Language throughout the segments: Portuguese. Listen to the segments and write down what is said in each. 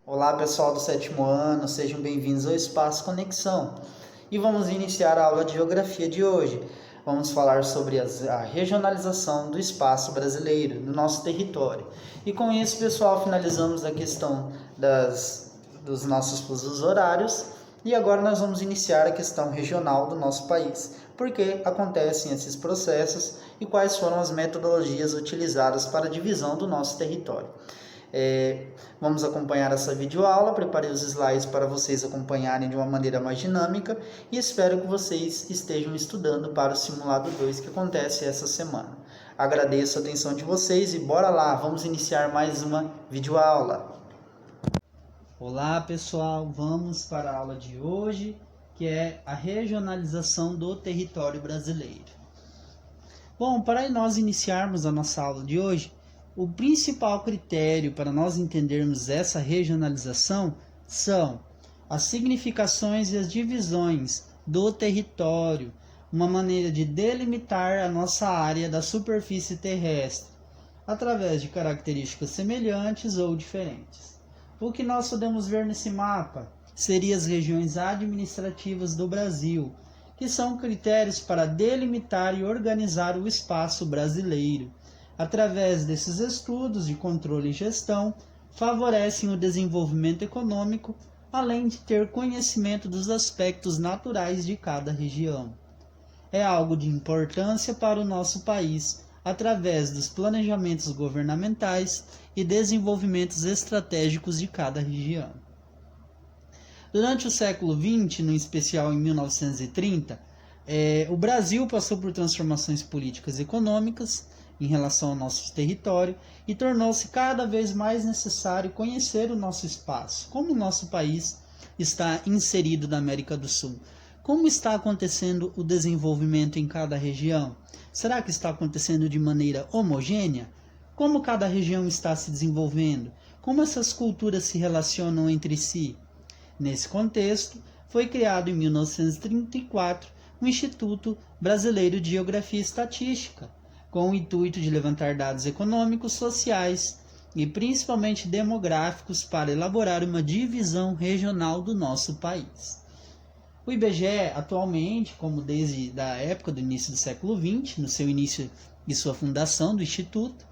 Olá pessoal do sétimo ano, sejam bem-vindos ao Espaço Conexão. E vamos iniciar a aula de Geografia de hoje. Vamos falar sobre a regionalização do espaço brasileiro, do nosso território. E com isso, pessoal, finalizamos a questão dos nossos fusos horários. E agora nós vamos iniciar a questão regional do nosso país. Por que acontecem esses processos e quais foram as metodologias utilizadas para a divisão do nosso território. Vamos acompanhar essa videoaula, preparei os slides para vocês acompanharem de uma maneira mais dinâmica e espero que vocês estejam estudando para o Simulado 2 que acontece essa semana. Agradeço a atenção de vocês e bora lá, vamos iniciar mais uma videoaula. Olá pessoal, vamos para a aula de hoje, que é a regionalização do território brasileiro. Bom, para nós iniciarmos a nossa aula de hoje, o principal critério para nós entendermos essa regionalização são as significações e as divisões do território, uma maneira de delimitar a nossa área da superfície terrestre, através de características semelhantes ou diferentes. O que nós podemos ver nesse mapa seriam as regiões administrativas do Brasil, que são critérios para delimitar e organizar o espaço brasileiro. Através desses estudos de controle e gestão, favorecem o desenvolvimento econômico, além de ter conhecimento dos aspectos naturais de cada região. É algo de importância para o nosso país, através dos planejamentos governamentais e desenvolvimentos estratégicos de cada região. Durante o século XX, no especial em 1930, o Brasil passou por transformações políticas e econômicas em relação ao nosso território e tornou-se cada vez mais necessário conhecer o nosso espaço, como o nosso país está inserido na América do Sul. Como está acontecendo o desenvolvimento em cada região? Será que está acontecendo de maneira homogênea? Como cada região está se desenvolvendo? Como essas culturas se relacionam entre si? Nesse contexto, foi criado em 1934 o Instituto Brasileiro de Geografia e Estatística, com o intuito de levantar dados econômicos, sociais e principalmente demográficos para elaborar uma divisão regional do nosso país. O IBGE, atualmente, como desde a época do início do século XX, no seu início e sua fundação do Instituto,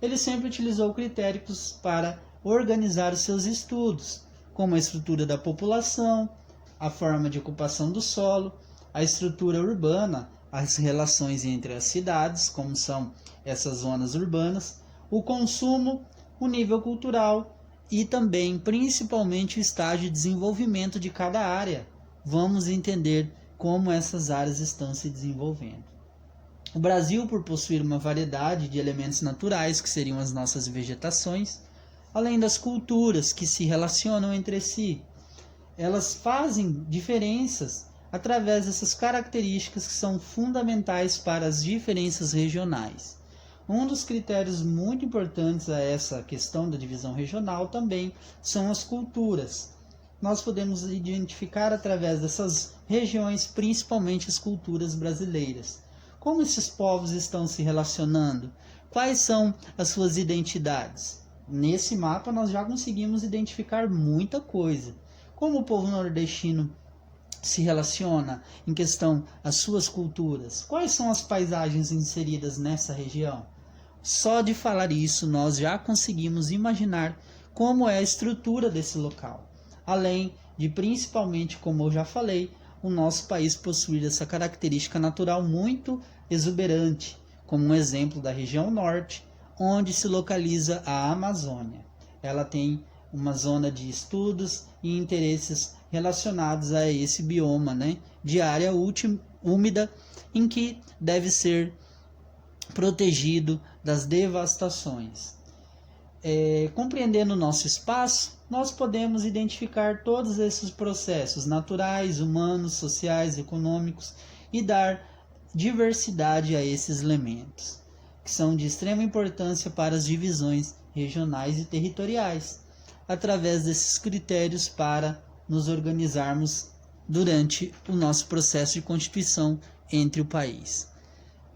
ele sempre utilizou critérios para organizar os seus estudos, como a estrutura da população, a forma de ocupação do solo, a estrutura urbana, as relações entre as cidades, como são essas zonas urbanas, o consumo, o nível cultural e também, principalmente, o estágio de desenvolvimento de cada área. Vamos entender como essas áreas estão se desenvolvendo. O Brasil, por possuir uma variedade de elementos naturais, que seriam as nossas vegetações, além das culturas que se relacionam entre si, elas fazem diferenças através dessas características que são fundamentais para as diferenças regionais. Um dos critérios muito importantes a essa questão da divisão regional também são as culturas. Nós podemos identificar através dessas regiões, principalmente as culturas brasileiras. Como esses povos estão se relacionando? Quais são as suas identidades? Nesse mapa nós já conseguimos identificar muita coisa. Como o povo nordestino se relaciona em questão às suas culturas? Quais são as paisagens inseridas nessa região? Só de falar isso nós já conseguimos imaginar como é a estrutura desse local. Além de, principalmente, como eu já falei, o nosso país possuir essa característica natural muito exuberante, como um exemplo da região norte, onde se localiza a Amazônia. Ela tem uma zona de estudos e interesses relacionados a esse bioma, de área úmida, em que deve ser protegido das devastações. Compreendendo o nosso espaço, nós podemos identificar todos esses processos naturais, humanos, sociais, econômicos e dar diversidade a esses elementos, que são de extrema importância para as divisões regionais e territoriais, através desses critérios para nos organizarmos durante o nosso processo de constituição entre o país.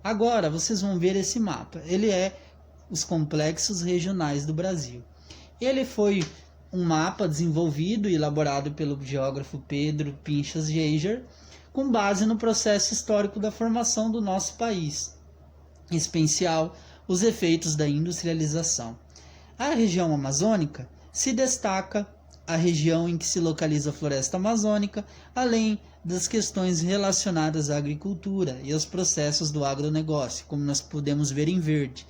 Agora vocês vão ver esse mapa. Ele é os complexos regionais do Brasil. Ele foi um mapa desenvolvido e elaborado pelo geógrafo Pedro Pinchas Geiger, com base no processo histórico da formação do nosso país, em especial os efeitos da industrialização. A região amazônica se destaca a região em que se localiza a floresta amazônica, além das questões relacionadas à agricultura e aos processos do agronegócio, como nós podemos ver em verde.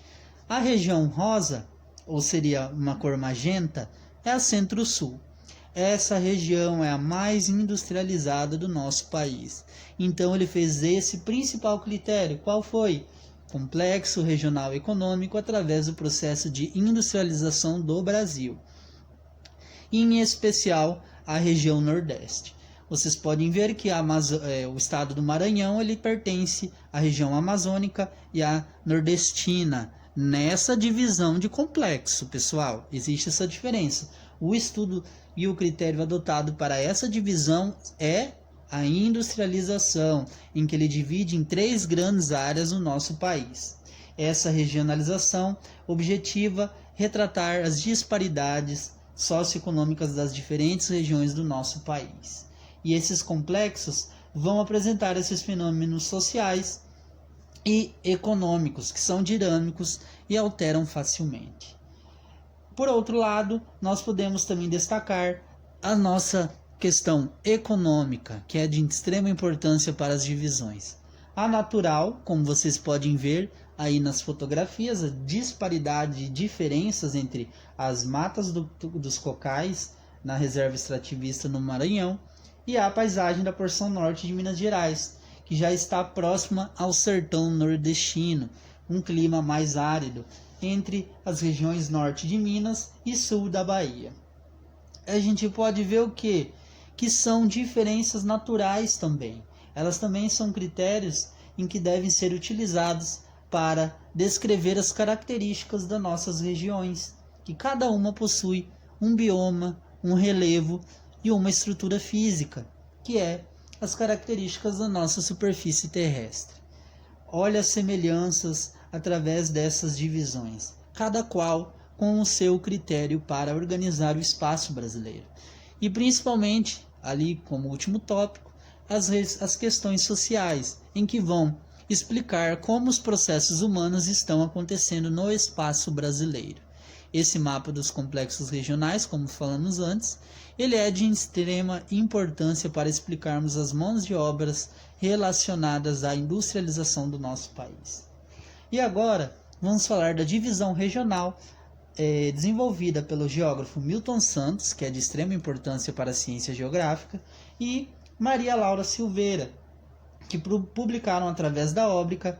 A região rosa, ou seria uma cor magenta, é a Centro-Sul. Essa região é a mais industrializada do nosso país. Então ele fez esse principal critério. Qual foi? Complexo regional econômico através do processo de industrialização do Brasil. E, em especial, a região Nordeste. Vocês podem ver que o estado do Maranhão ele pertence à região amazônica e à nordestina. Nessa divisão de complexo, pessoal, existe essa diferença. O estudo e o critério adotado para essa divisão é a industrialização, em que ele divide em 3 grandes áreas o nosso país. Essa regionalização objetiva retratar as disparidades socioeconômicas das diferentes regiões do nosso país. E esses complexos vão apresentar esses fenômenos sociais e econômicos, que são dinâmicos e alteram facilmente. Por outro lado, nós podemos também destacar a nossa questão econômica, que é de extrema importância para as divisões. A natural, como vocês podem ver aí nas fotografias, a disparidade de diferenças entre as matas dos cocais na reserva extrativista no Maranhão e a paisagem da porção norte de Minas Gerais, que já está próxima ao sertão nordestino, um clima mais árido entre as regiões norte de Minas e sul da Bahia. A gente pode ver o quê? Que são diferenças naturais também. Elas também são critérios em que devem ser utilizados para descrever as características das nossas regiões, que cada uma possui um bioma, um relevo e uma estrutura física, que é as características da nossa superfície terrestre. Olha as semelhanças através dessas divisões, cada qual com o seu critério para organizar o espaço brasileiro. E principalmente, ali como último tópico, as questões sociais, em que vão explicar como os processos humanos estão acontecendo no espaço brasileiro. Esse mapa dos complexos regionais, como falamos antes, ele é de extrema importância para explicarmos as mãos de obras relacionadas à industrialização do nosso país. E agora, vamos falar da divisão regional desenvolvida pelo geógrafo Milton Santos, que é de extrema importância para a ciência geográfica, e Maria Laura Silveira, que publicaram através da óbrica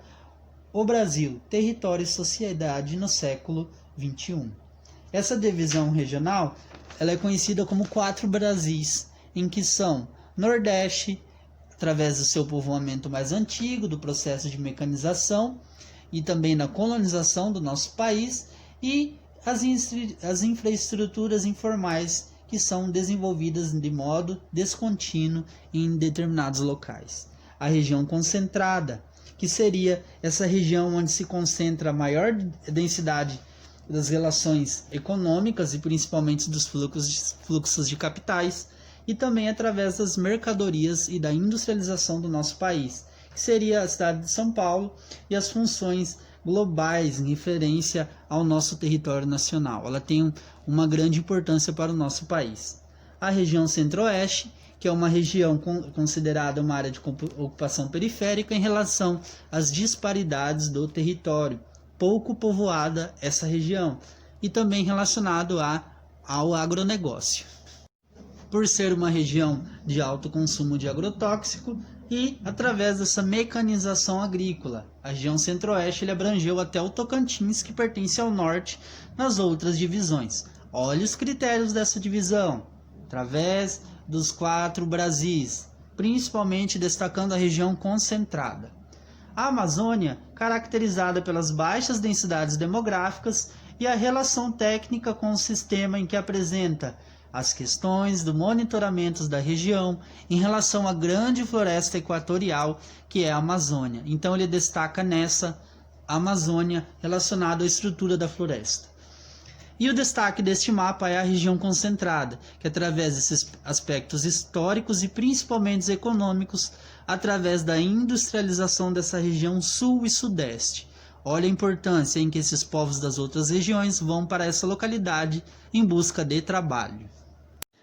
O Brasil, Território e Sociedade no século XXI. Essa divisão regional ela é conhecida como 4 Brasis, em que são Nordeste, através do seu povoamento mais antigo, do processo de mecanização e também da colonização do nosso país, e as infraestruturas informais que são desenvolvidas de modo descontínuo em determinados locais. A região concentrada, que seria essa região onde se concentra a maior densidade das relações econômicas e principalmente dos fluxos de capitais, e também através das mercadorias e da industrialização do nosso país, que seria a cidade de São Paulo e as funções globais em referência ao nosso território nacional. Ela tem uma grande importância para o nosso país. A região centro-oeste, que é uma região considerada uma área de ocupação periférica em relação às disparidades do território, pouco povoada essa região, e também relacionado ao agronegócio. Por ser uma região de alto consumo de agrotóxico e através dessa mecanização agrícola, a região centro-oeste ele abrangeu até o Tocantins, que pertence ao norte, nas outras divisões. Olha os critérios dessa divisão, através dos 4 Brasis, principalmente destacando a região concentrada. A Amazônia, caracterizada pelas baixas densidades demográficas e a relação técnica com o sistema em que apresenta as questões do monitoramento da região em relação à grande floresta equatorial que é a Amazônia. Então ele destaca nessa Amazônia relacionado à estrutura da floresta. E o destaque deste mapa é a região concentrada, que através desses aspectos históricos e principalmente econômicos, através da industrialização dessa região sul e sudeste. Olha a importância em que esses povos das outras regiões vão para essa localidade em busca de trabalho.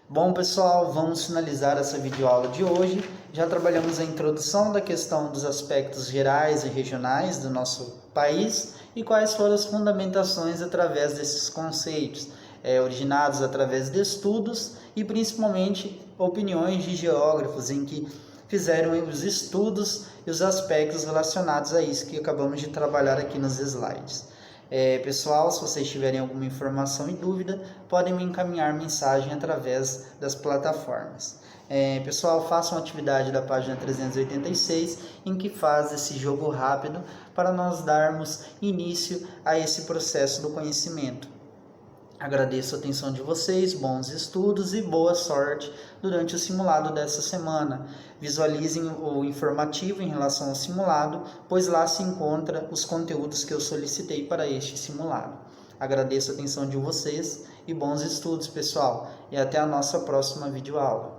Bom pessoal, vamos finalizar essa videoaula de hoje. Já trabalhamos a introdução da questão dos aspectos gerais e regionais do nosso país e quais foram as fundamentações através desses conceitos, originados através de estudos e principalmente opiniões de geógrafos em que fizeram os estudos e os aspectos relacionados a isso que acabamos de trabalhar aqui nos slides. Pessoal, se vocês tiverem alguma informação e dúvida, podem me encaminhar mensagem através das plataformas. Pessoal, façam a atividade da página 386, em que faz esse jogo rápido para nós darmos início a esse processo do conhecimento. Agradeço a atenção de vocês, bons estudos e boa sorte durante o simulado dessa semana. Visualizem o informativo em relação ao simulado, pois lá se encontra os conteúdos que eu solicitei para este simulado. Agradeço a atenção de vocês e bons estudos, pessoal, e até a nossa próxima videoaula.